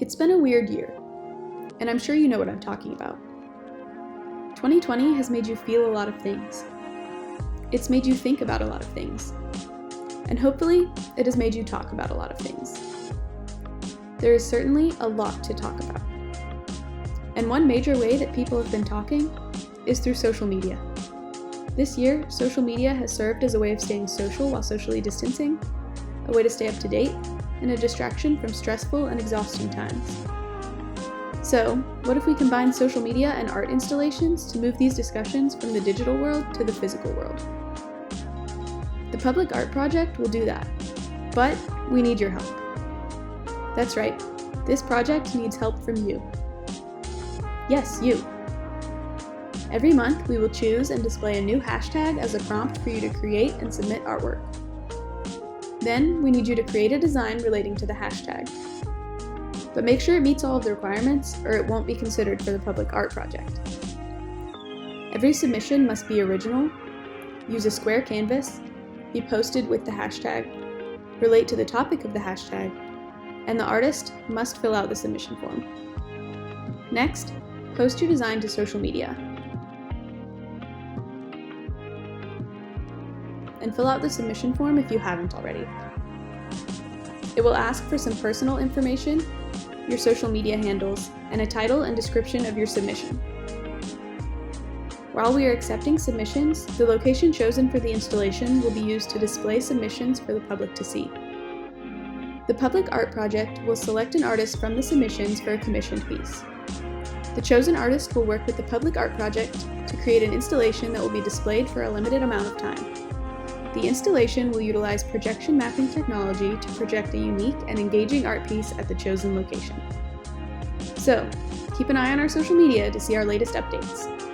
It's been a weird year, and I'm sure you know what I'm talking about. 2020 has made you feel a lot of things. It's made you think about a lot of things. And hopefully, it has made you talk about a lot of things. There is certainly a lot to talk about. And one major way that people have been talking is through social media. This year, social media has served as a way of staying social while socially distancing, a way to stay up to date, and a distraction from stressful and exhausting times. So, what if we combine social media and art installations to move these discussions from the digital world to the physical world? The Public Art Project will do that, but we need your help. That's right, this project needs help from you. Yes, you. Every month, we will choose and display a new hashtag as a prompt for you to create and submit artwork. Then, we need you to create a design relating to the hashtag. But make sure it meets all of the requirements, or it won't be considered for the Public Art Project. Every submission must be original, use a square canvas, be posted with the hashtag, relate to the topic of the hashtag, and the artist must fill out the submission form. Next, post your design to social media. And fill out the submission form if you haven't already. It will ask for some personal information, your social media handles, and a title and description of your submission. While we are accepting submissions, the location chosen for the installation will be used to display submissions for the public to see. The Public Art Project will select an artist from the submissions for a commissioned piece. The chosen artist will work with the Public Art Project to create an installation that will be displayed for a limited amount of time. The installation will utilize projection mapping technology to project a unique and engaging art piece at the chosen location. So, keep an eye on our social media to see our latest updates.